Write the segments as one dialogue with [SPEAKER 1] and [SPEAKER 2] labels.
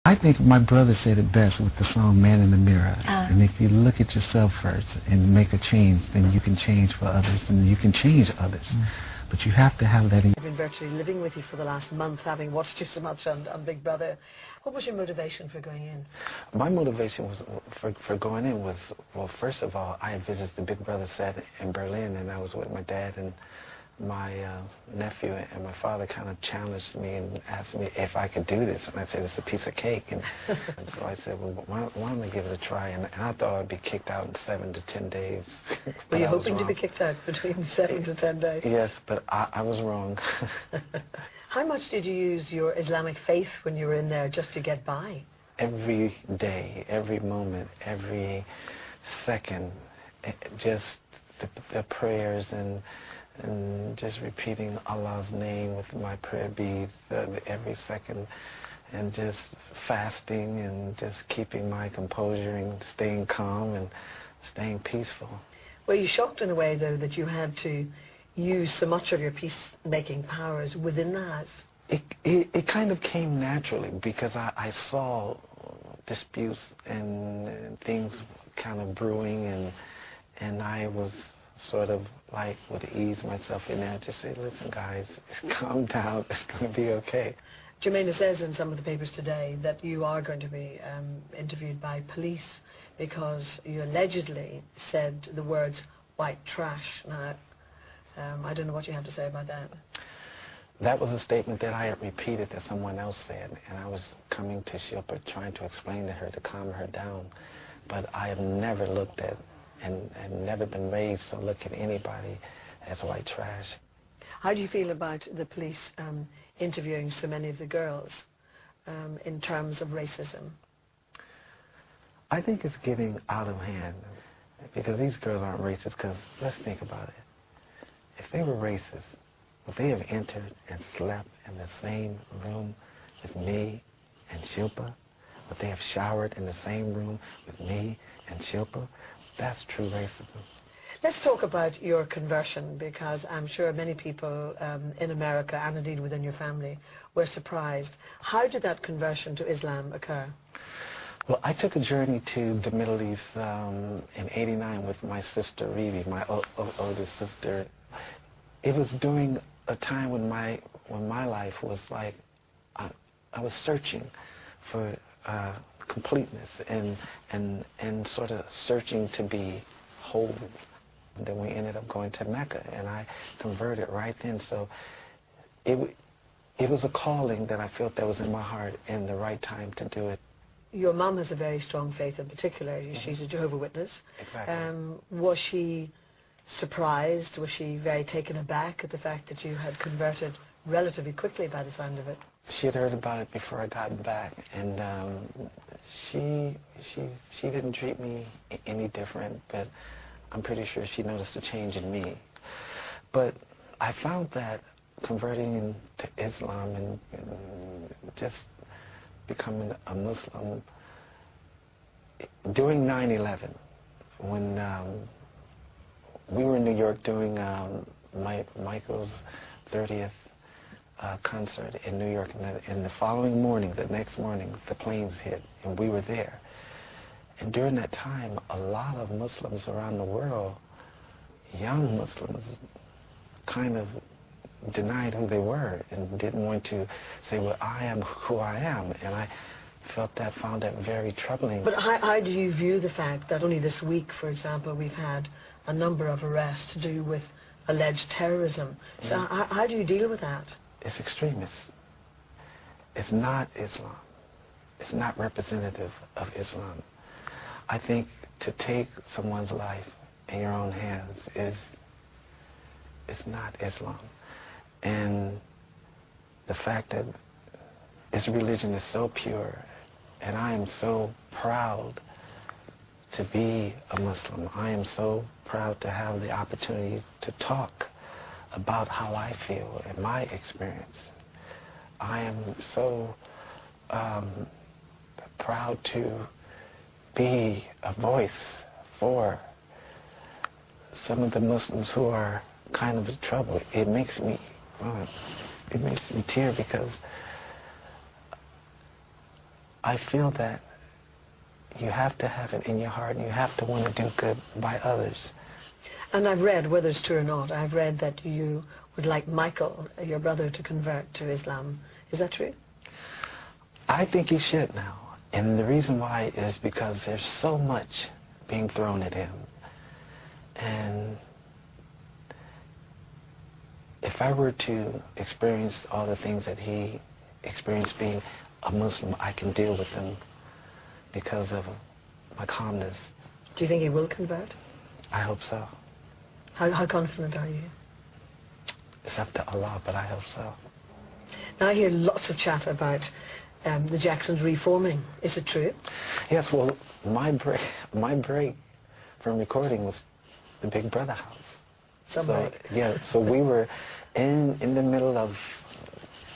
[SPEAKER 1] I think my brother said it best with the song Man in the Mirror. And if you look at yourself first and make a change, then you can change for others and you can change others. But you have to have that in.
[SPEAKER 2] I've been virtually living with you for the last month, having watched you so much on Big Brother. What was your motivation for going in?
[SPEAKER 1] My motivation was for going in was, well, first of all, I had visited the Big Brother set in Berlin, and I was with my dad and my nephew, and my father kind of challenged me and asked me if I could do this, and I said, it's a piece of cake. And so I said, well, why don't I give it a try? And I thought I'd be kicked out in 7 to 10 days.
[SPEAKER 2] Were you hoping to be kicked out between 7 to 10 days?
[SPEAKER 1] Yes, but I was wrong.
[SPEAKER 2] How much did you use your Islamic faith when you were in there just to get by?
[SPEAKER 1] Every day, every moment, every second, just the prayers and just repeating Allah's name with my prayer beads every second, and just fasting and just keeping my composure and staying calm and staying peaceful.
[SPEAKER 2] Were you shocked in a way, though, that you had to use so much of your peacemaking powers within the house?
[SPEAKER 1] It kind of came naturally, because I saw disputes and things kind of brewing, and I was sort of like would ease myself in there and just say, listen guys, calm down, it's going to be okay.
[SPEAKER 2] Jermaine says in some of the papers today that you are going to be interviewed by police because you allegedly said the words white trash. Now, I don't know what you have to say about that.
[SPEAKER 1] That was a statement that I had repeated that someone else said, and I was coming to Shilpa trying to explain to her to calm her down. But I have never looked at and never been raised to look at anybody as white trash.
[SPEAKER 2] How do you feel about the police interviewing so many of the girls in terms of racism?
[SPEAKER 1] I think it's getting out of hand, because these girls aren't racist, because let's think about it. If they were racist, would they have entered and slept in the same room with me and Shilpa? Would they have showered in the same room with me and Shilpa? That's true racism.
[SPEAKER 2] Let's talk about your conversion, because I'm sure many people in America, and indeed within your family, were surprised. How did that conversion to Islam occur?
[SPEAKER 1] Well, I took a journey to the Middle East in '89 with my sister, Revi, my oldest sister. It was during a time when my life was like, I was searching for completeness and sort of searching to be whole. And then we ended up going to Mecca, and I converted right then. So it was a calling that I felt that was in my heart and the right time to do it.
[SPEAKER 2] Your mum has a very strong faith in particular. She's a Jehovah's Witness.
[SPEAKER 1] Exactly.
[SPEAKER 2] Was she surprised? Was she very taken aback at the fact that you had converted relatively quickly by the sound of it?
[SPEAKER 1] She had heard about it before I got back, and she didn't treat me any different, but I'm pretty sure she noticed a change in me. But I found that converting to Islam and just becoming a Muslim during 9/11, when we were in New York doing Michael's 30th concert in New York, and the following morning, the next morning, the planes hit, and we were there. And during that time, a lot of Muslims around the world, young Muslims, kind of denied who they were and didn't want to say, well, I am who I am. And I found that very troubling.
[SPEAKER 2] But how do you view the fact that only this week, for example, we've had a number of arrests to do with alleged terrorism? So how do you deal with that?
[SPEAKER 1] It's extremist. It's not Islam. It's not representative of Islam. I think to take someone's life in your own hands is not Islam. And the fact that this religion is so pure, and I am so proud to be a Muslim. I am so proud to have the opportunity to talk about how I feel and my experience. I am so proud to be a voice for some of the Muslims who are kind of in trouble. It makes me tear, because I feel that you have to have it in your heart, and you have to want to do good by others.
[SPEAKER 2] And I've read, whether it's true or not, I've read that you would like Michael, your brother, to convert to Islam. Is that true?
[SPEAKER 1] I think he should now. And the reason why is because there's so much being thrown at him. And if I were to experience all the things that he experienced being a Muslim, I can deal with them because of my calmness.
[SPEAKER 2] Do you think he will convert?
[SPEAKER 1] I hope so.
[SPEAKER 2] How confident are you?
[SPEAKER 1] It's up to Allah, but I hope so.
[SPEAKER 2] Now I hear lots of chat about the Jacksons reforming. Is it true?
[SPEAKER 1] Yes, well, my break from recording was the Big Brother house.
[SPEAKER 2] So,
[SPEAKER 1] yeah, so we were in the middle of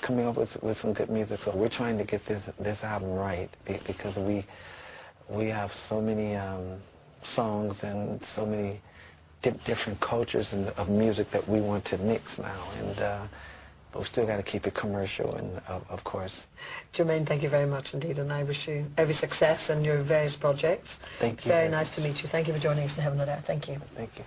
[SPEAKER 1] coming up with some good music. So we're trying to get this album right because we have so many songs and so many different cultures of music that we want to mix now, and but we still got to keep it commercial, and of course.
[SPEAKER 2] Jermaine, thank you very much indeed, and I wish you every success in your various projects.
[SPEAKER 1] Thank you.
[SPEAKER 2] Very nice to meet you. Thank you for joining us in Heaven and Earth. Thank you.
[SPEAKER 1] Thank you.